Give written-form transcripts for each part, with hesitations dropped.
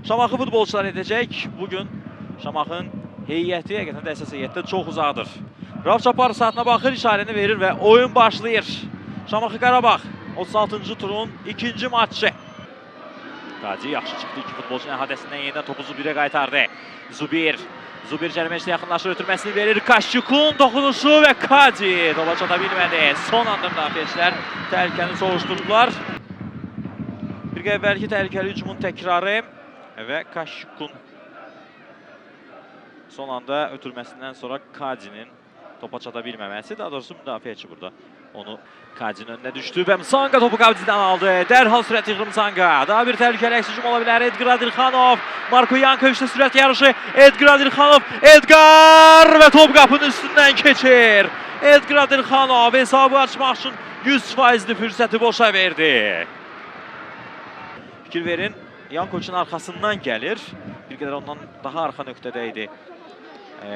Şamaxı futbolçular edəcək. Bugün Şamaxın heyəti həqiqətən də əsas heyətdə çox uzaqdır. Rauf Çapar saatına baxır, işarəni verir və oyun başlayır. Şamaxı Qarabağ 36-cı turun ikinci matçı. Qazi yaxşı çıxdı, iki futbolçunun əhadəsindən yenidən topu Zubirə qaytardı. Zubir cəriməcdə yaxınlaşır, ötürməsini verir. Kaşçukun toxunuşu və Qazi topa çata bilmədi. Son anda müdafiəçilər təhlükəni soruşturdular. Bir əvvəlki təhlükəli hücumun təkrarı və Kaşçukun son anda ötürməsindən sonra Qazinin topa çata bilməməsi, daha doğrusu müdafiəçi burada onu Qazinin önünə düşdü və Msanga topu Qavdidən aldı. Dərhal sürət yığılır Msanga. Daha bir təhlükəli əks hücum ola bilər. Edgar Adirxanov, Marko Yankoviçlə sürət yarışı. Edgar Adirxanov, Edgar və top qapının üstündən keçir. Edgar Adirxanov hesabı açmaq üçün 100%li fürsəti boşa verdi. Fikir verin, Yankoviçin arxasından gəlir. Bir qədər ondan daha arxa nöqtədə idi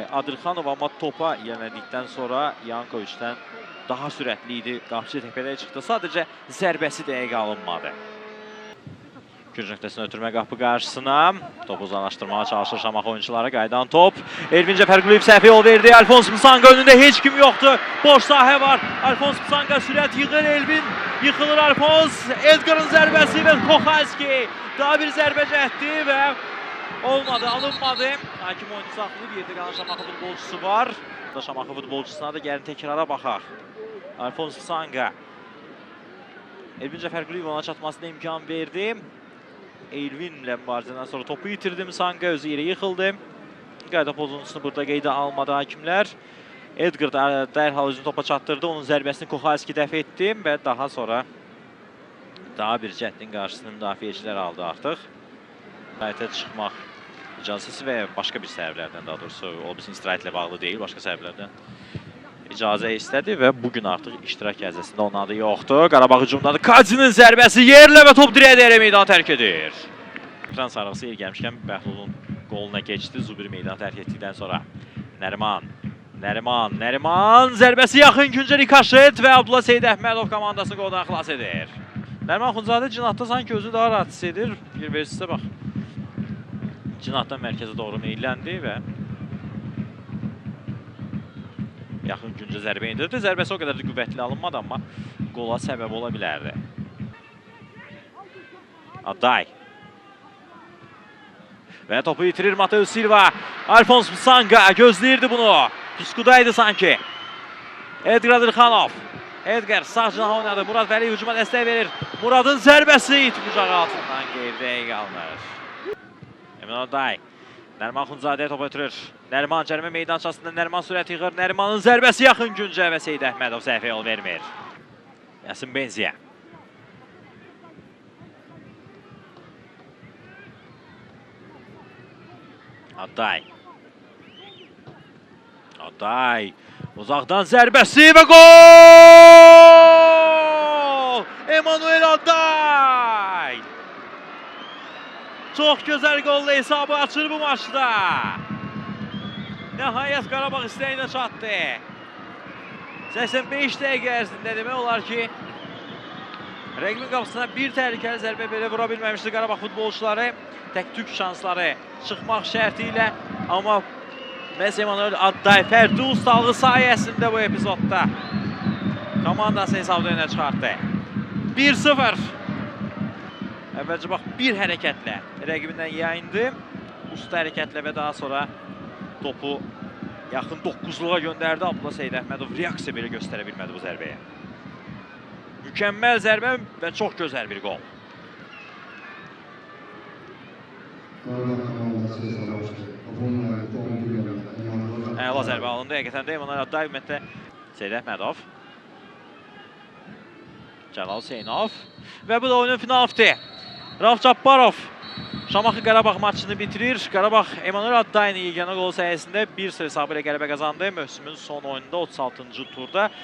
Adirxanov, amma topa yönəldikdən sonra Yankoviçdən daha sürətli idi. Qapıcı təpədə çıxdı. Sadəcə zərbəsi dəqiq alınmadı. Gürc nöqtəsini ötürmə qapı qarşısına. Topu uzanlaşdırmağa çalışır Şamaxı oyuncuları. Qaydan top. Elvin Cəfərquliyeva səhvə yol verdi. Alfons Msanga önündə heç kim yoxdur. Boş sahə var. Alfons Msanga sürət yığır. Elvin yıxılır Alfons. Edgar'ın zərbəsi və Koxalski daha bir zərbə cəhdi və olmadı, alınmadı. Hakim oyunu saxlayıb, yerdə qalan Şamaxı futbolçusu var. Şamaxı futbolçusuna da gəlin təkrara baxaq. Alfons Msanga. Elvin Cəfərquliyeva ona çatmasına imkan verdi. Elvinlə mübarizədən sonra topu itirdi Msanga, özü yerə yıxıldı. Qayda pozuntusunu burada qeydə almadı hakimlər. Edgar dərhal özünü topa çatdırdı, onun zərbəsini Koxalski dəf etdi və daha sonra daha bir cəhdin qarşısını müdafiəçilər aldı artıq. İstirahətə çıxmaq icazəsi və başqa bir səbəblərdən, daha doğrusu o bizim istirahətlə bağlı deyil, başqa səbəblərdən icazə istədi və bugün artıq iştirak icazəsində onun adı yoxdur. Qarabağ hücumdadır. Qazinin zərbəsi yerlə və top direyə dəyərək meydanı tərk edir. Ekran sarğısı yer gəlmişkən Bəhlulun qoluna keçdi. Zubir meydanı tərk etdikdən sonra Nəriman zərbəsi yaxın küncə rikaşet və Abdullah Seyid Əhmədov komandasını qoldan xilas edir. Nəriman Xunzadə cinatda sanki özü daha rahat hiss edir. Bir versisə bax. Cinatdan mərkəzə doğru meyilləndi və yaxın güncə zərbə indirdi. Zərbəsi o qədər də qüvvətli alınmadı, amma qola səbəb ola bilərdi. Aday. Və topu itirir Mateus Silva. Alfons Msanga gözləyirdi bunu. Puskudaydı sanki. Edgar Adirxanov. Edgar sağ cinaha oynadı. Murad Vəliyev hücuma dəstək verir. Muradın zərbəsi it bucağı altından qeyridə qalır. Emin Aday. Nəriman Xunzadəyə topu ötürür. Nəriman cərimə meydançasında Nəriman sürət yığır. Nərimanın zərbəsi yaxın güncə və Seyid Əhmədov səhvə yol vermir. Yasin Benziyə. Aday. Uzaqdan zərbəsi və gol! Emanuel Aday! Çox gözəl qolla hesabı açır bu maçda. Nəhayət Qarabağ istəyinə çatdı. 85 dəqiqə ərzində demək olar ki, rəqibin qapısına bir təhlükəli zərbə belə vura bilməmişdi Qarabağ futbolçuları. Tək-tük şansları çıxmaq şərti ilə, amma məhz Emanuel Aday fərdi ustalığı sayəsində bu epizodda komandası hesabda önə çıxartdı. 1-0. Əvvəlcə bax, bir hərəkətlə rəqibindən yayındı. Usta hərəkətlə və daha sonra topu yaxın 9-luğa göndərdi. Abdullah Seyid Əhmədov reaksiya belə göstərə bilmədi bu zərbəyə. Mükəmməl zərbə və çox gözəl bir qol. Əla zərbə alındı. Həqiqətən də Emanuel Aday, ümumiyyətlə Seyid Əhmədov. Cəlal Hüseynov. Və bu da oyunun finalisti. Rauf Çapparov Şamaxı Qarabağ maçını bitirir. Qarabağ Emanuel Aday'ın yeganə qolu sayəsində 1-0 hesabı ilə qələbə qazandı. Mövsümün son oyununda 36-cı turda.